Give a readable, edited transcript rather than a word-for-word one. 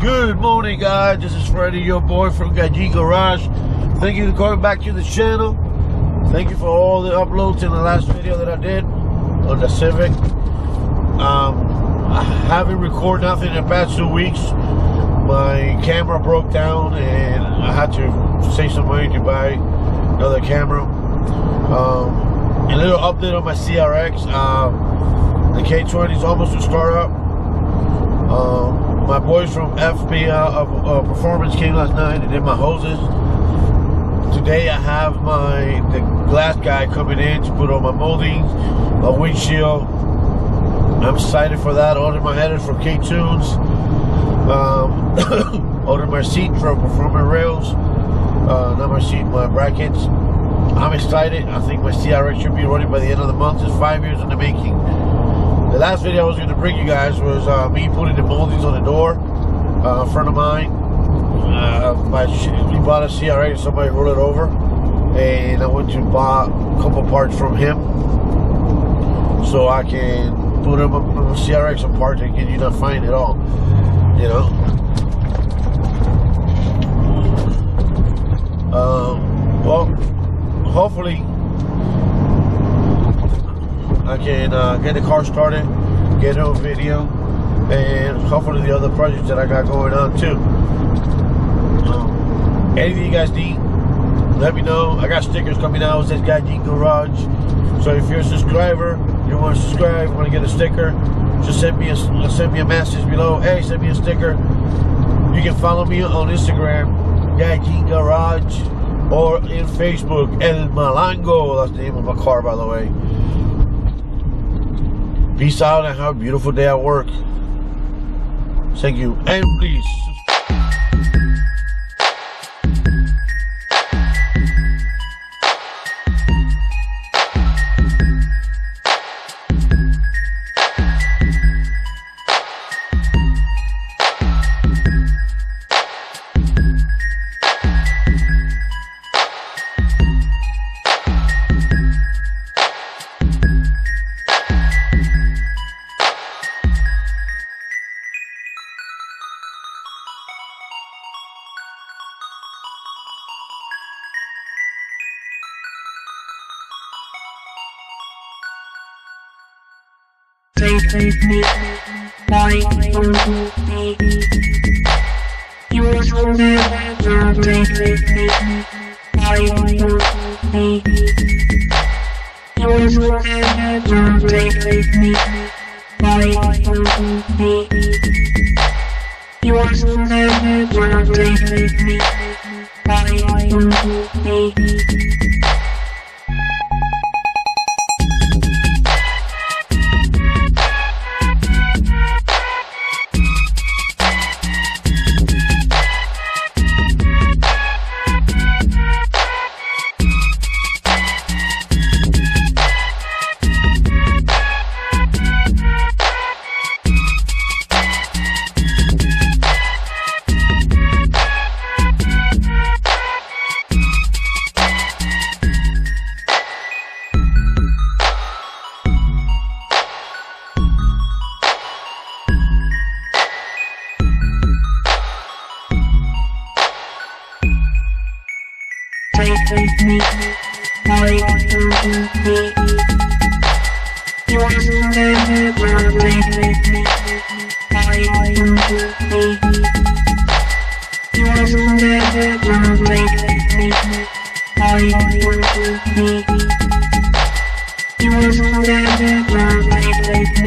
Good morning, guys. This is Freddie, your boy from Gaijin Garage. Thank you for coming back to the channel. Thank you for all the uploads in the last video that I did on the Civic. I haven't recorded nothing in the past 2 weeks. My camera broke down and I had to save some money to buy another camera. A little update on my CRX. The K20 is almost to start up. My boys from FP Performance came last night and did my hoses. Today I have the glass guy coming in to put on my moldings, my windshield. I'm excited for that. Ordered my headers from K-Tunes. Ordered my seat from Performance Rails. Not my seat, my brackets. I'm excited. I think my CRX should be running by the end of the month. It's 5 years in the making. The last video I was going to bring you guys was me putting the moldings on the door. A friend of mine, we bought a CRX, somebody rolled it over, and I went to buy a couple parts from him so I can put them on the CRX on parts and you not find it all, you know. Well, hopefully I can get the car started, get a video, and hopefully the other projects that I got going on too. Anything you guys need, let me know. I got stickers coming out. It says Gaijin Garage. So if you're a subscriber, you want to subscribe, want to get a sticker, just send me a message below. Hey, send me a sticker. You can follow me on Instagram, Gaijin Garage, or in Facebook, El Malango. That's the name of my car, by the way. Peace out and have a beautiful day at work. Thank you. And please. Take me, why don't me? You are so bad, take me, why don't me? You are so bad, take me, why don't me? You are so bad, take me, why don't me? Take me, why don't me? You are so bad, take me, why don't me? You are so bad, take me, why don't me? You are so bad, take me.